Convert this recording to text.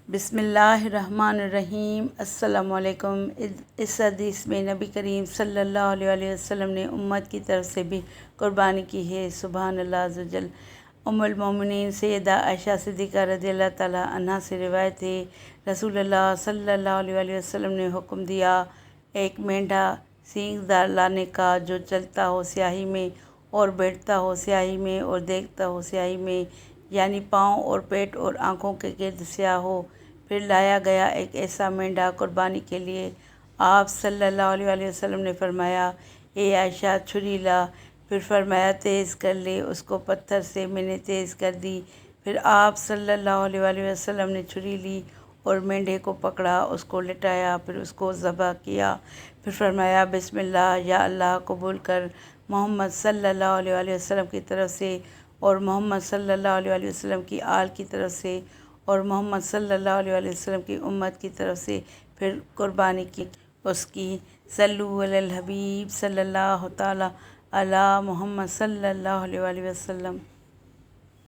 بسم اللہ الرحمن الرحیم۔ السلام علیکم۔ اس حدیث میں نبی کریم صلی اللہ علیہ وسلم نے امت کی طرف سے بھی قربانی کی ہے۔ سبحان اللہ عز و جل۔ ام المومنین سیدہ عائشہ صدیقہ رضی اللہ تعالیٰ عنہا سے روایت ہے، رسول اللہ صلی اللہ علیہ وسلم نے حکم دیا ایک مینڈھا سینگ دار لانے کا جو چلتا ہو سیاہی میں اور بیٹھتا ہو سیاہی میں اور دیکھتا ہو سیاہی میں، یعنی پاؤں اور پیٹ اور آنکھوں کے گرد سیاہ ہو۔ پھر لایا گیا ایک ایسا مینڈھا قربانی کے لیے۔ آپ صلی اللہ علیہ وسلم نے فرمایا، اے عائشہ چھری لا۔ پھر فرمایا تیز کر لے۔ اس کو پتھر سے میں نے تیز کر دی۔ پھر آپ صلی اللہ علیہ وسلم نے چھری لی اور مینڈھے کو پکڑا، اس کو لٹایا، پھر اس کو ذبح کیا۔ پھر فرمایا بسم اللہ، یا اللہ قبول کر، محمد صلی اللہ علیہ وسلم کی طرف سے اور محمد صلی اللہ علیہ وسلم کی آل کی طرف سے اور محمد صلی اللہ علیہ وسلم کی امت کی طرف سے۔ پھر قربانی کی اس کی۔ صلو علی الحبیب صلی اللہ تعالیٰ علی محمد صلی اللہ علیہ وسلم۔